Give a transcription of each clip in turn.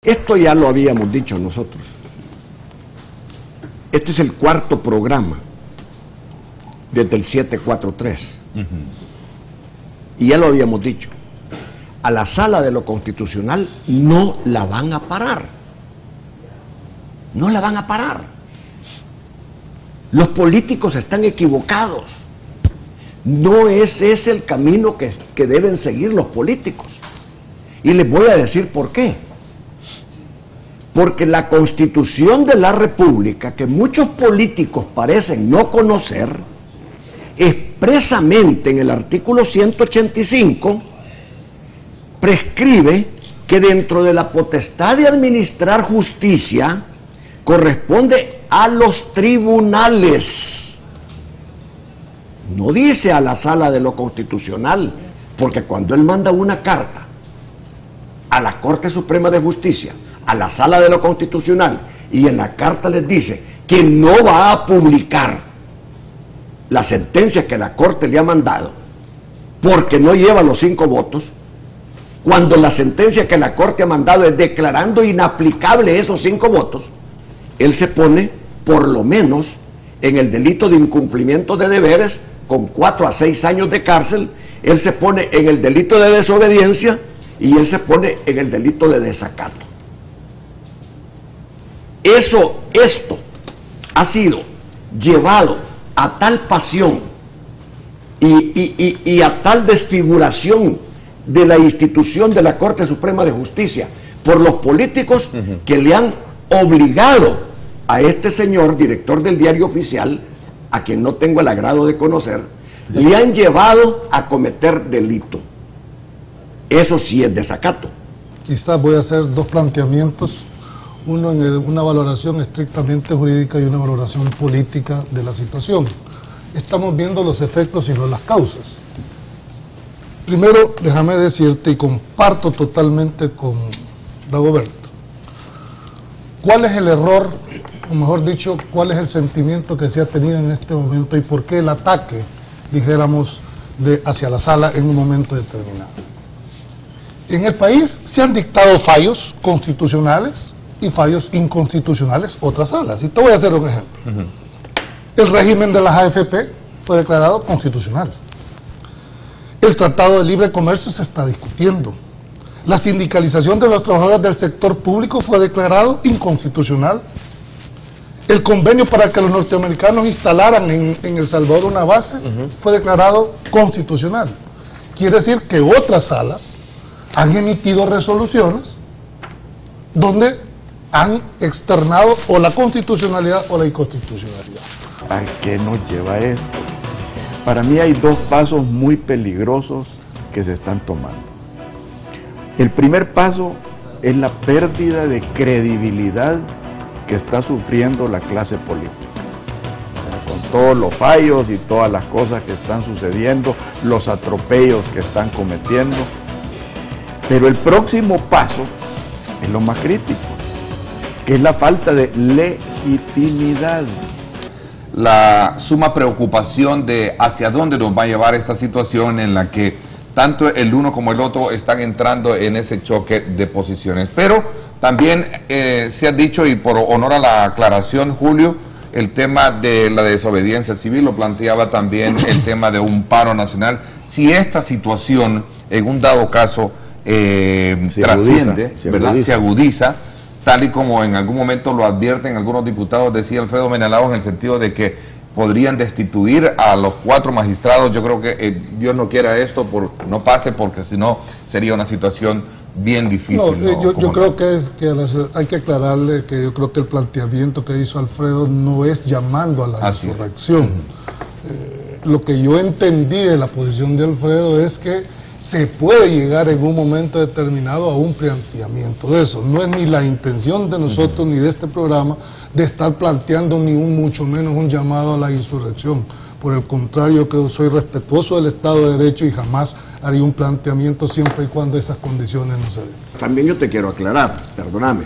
Esto ya lo habíamos dicho nosotros. Este es el cuarto programa desde el 743. Y ya lo habíamos dicho. A la sala de lo constitucional no la van a parar. No la van a parar. Los políticos están equivocados. No ese es el camino que deben seguir los políticos. Y les voy a decir por qué. Porque la Constitución de la República, que muchos políticos parecen no conocer, expresamente en el artículo 185, prescribe que dentro de la potestad de administrar justicia, corresponde a los tribunales. No dice a la sala de lo constitucional, porque cuando él manda una carta a la Corte Suprema de Justicia, a la sala de lo constitucional, y en la carta les dice que no va a publicar la sentencia que la Corte le ha mandado porque no lleva los 5 votos, cuando la sentencia que la Corte ha mandado es declarando inaplicable esos 5 votos, él se pone por lo menos en el delito de incumplimiento de deberes con 4 a 6 años de cárcel, él se pone en el delito de desobediencia y él se pone en el delito de desacato. Esto ha sido llevado a tal pasión y a tal desfiguración de la institución de la Corte Suprema de Justicia por los políticos que le han obligado a este señor, director del Diario Oficial, a quien no tengo el agrado de conocer, le han llevado a cometer delito. Eso sí es desacato. Quizás voy a hacer 2 planteamientos. Uno en una valoración estrictamente jurídica y una valoración política de la situación. Estamos viendo los efectos y no las causas. Primero, déjame decirte, y comparto totalmente con Dagoberto, ¿cuál es el error, o mejor dicho, cuál es el sentimiento que se ha tenido en este momento y por qué el ataque, dijéramos, hacia la sala en un momento determinado? En el país se han dictado fallos constitucionales y fallos inconstitucionales, otras salas. Y te voy a hacer un ejemplo. El régimen de las AFP fue declarado constitucional. El Tratado de Libre Comercio se está discutiendo. La sindicalización de los trabajadores del sector público fue declarado inconstitucional. El convenio para que los norteamericanos instalaran en El Salvador una base fue declarado constitucional. Quiere decir que otras salas han emitido resoluciones donde han externado o la constitucionalidad o la inconstitucionalidad. ¿A qué nos lleva esto? Para mí hay 2 pasos muy peligrosos que se están tomando. El primer paso es la pérdida de credibilidad que está sufriendo la clase política. Con todos los fallos y todas las cosas que están sucediendo, los atropellos que están cometiendo. Pero el próximo paso es lo más crítico, que es la falta de legitimidad. La suma preocupación de hacia dónde nos va a llevar esta situación en la que tanto el uno como el otro están entrando en ese choque de posiciones. Pero también se ha dicho, y por honor a la aclaración, Julio, el tema de la desobediencia civil, lo planteaba también el tema de un paro nacional. Si esta situación, en un dado caso, trasciende, se agudiza, tal y como en algún momento lo advierten algunos diputados, decía Alfredo Menelao, en el sentido de que podrían destituir a los 4 magistrados. Yo creo que Dios no quiera esto, no pase, porque si no sería una situación bien difícil. Yo creo que hay que aclararle que yo creo que el planteamiento que hizo Alfredo no es llamando a la insurrección. Lo que yo entendí de la posición de Alfredo es que se puede llegar en un momento determinado a un planteamiento de eso. No es ni la intención de nosotros ni de este programa de estar planteando ni mucho menos un llamado a la insurrección. Por el contrario, que soy respetuoso del Estado de Derecho y jamás haría un planteamiento siempre y cuando esas condiciones no se den. También yo te quiero aclarar, perdóname.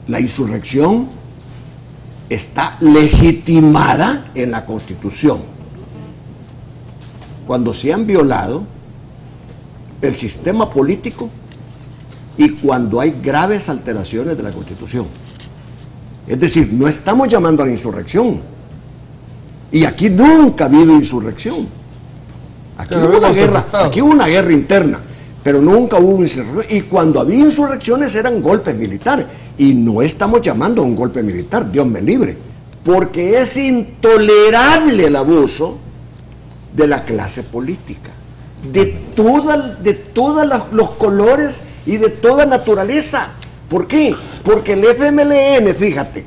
La insurrección está legitimada en la Constitución. Cuando se han violado el sistema político y cuando hay graves alteraciones de la Constitución. Es decir, no estamos llamando a la insurrección. Y aquí nunca ha habido insurrección. Aquí hubo una guerra interna, pero nunca hubo insurrección. Y cuando había insurrecciones eran golpes militares. Y no estamos llamando a un golpe militar, Dios me libre. Porque es intolerable el abuso de la clase política. De todos los colores y de toda naturaleza. ¿Por qué? Porque el FMLN, fíjate,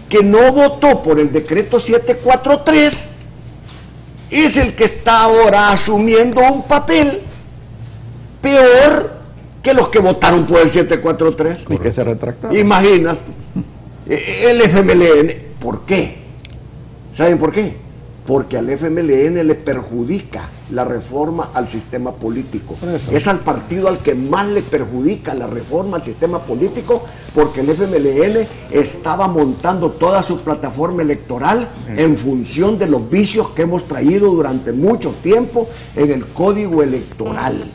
que no votó por el decreto 743, es el que está ahora asumiendo un papel peor que los que votaron por el 743. Y que se retractaron. Imagínate, el FMLN, ¿por qué? ¿Saben por qué? Porque al FMLN le perjudica la reforma al sistema político. Es al partido al que más le perjudica la reforma al sistema político, porque el FMLN estaba montando toda su plataforma electoral en función de los vicios que hemos traído durante mucho tiempo en el código electoral.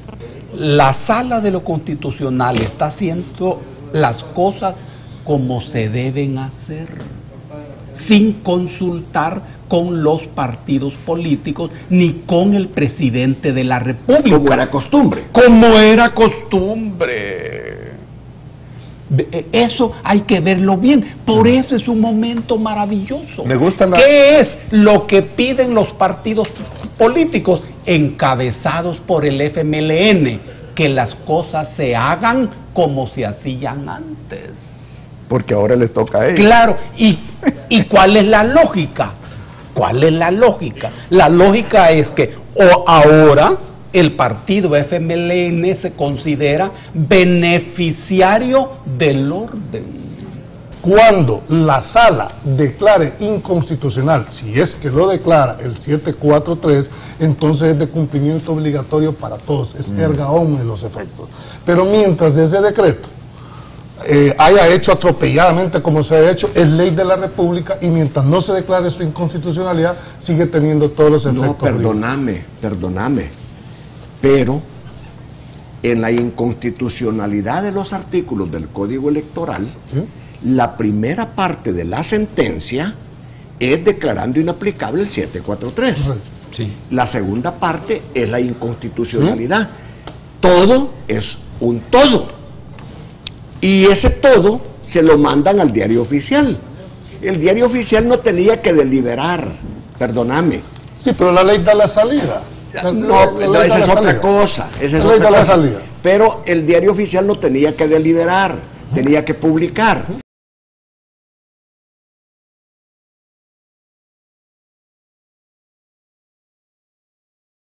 La Sala de lo Constitucional está haciendo las cosas como se deben hacer, sin consultar con los partidos políticos ni con el presidente de la República. Como era costumbre. Como era costumbre. Eso hay que verlo bien. Por eso es un momento maravilloso. Me gusta ¿Qué es lo que piden los partidos políticos encabezados por el FMLN? Que las cosas se hagan como se hacían antes. Porque ahora les toca a ellos. Claro, ¿y cuál es la lógica? ¿Cuál es la lógica? La lógica es que ahora el partido FMLN se considera beneficiario del orden. Cuando la sala declare inconstitucional, si es que lo declara el 743, entonces es de cumplimiento obligatorio para todos, es erga omnes los efectos. Pero mientras ese decreto haya hecho atropelladamente como se ha hecho, es ley de la República, y mientras no se declare su inconstitucionalidad, sigue teniendo todos los efectos. No, perdóname, pero en la inconstitucionalidad de los artículos del Código Electoral, ¿sí? La primera parte de la sentencia es declarando inaplicable el 743. Sí. La segunda parte es la inconstitucionalidad. Todo es un todo. Y ese todo se lo mandan al diario oficial. El diario oficial no tenía que deliberar, perdóname. Sí, pero la ley da la salida. No, esa es otra cosa. Esa es otra cosa. Pero el diario oficial no tenía que deliberar, tenía que publicar.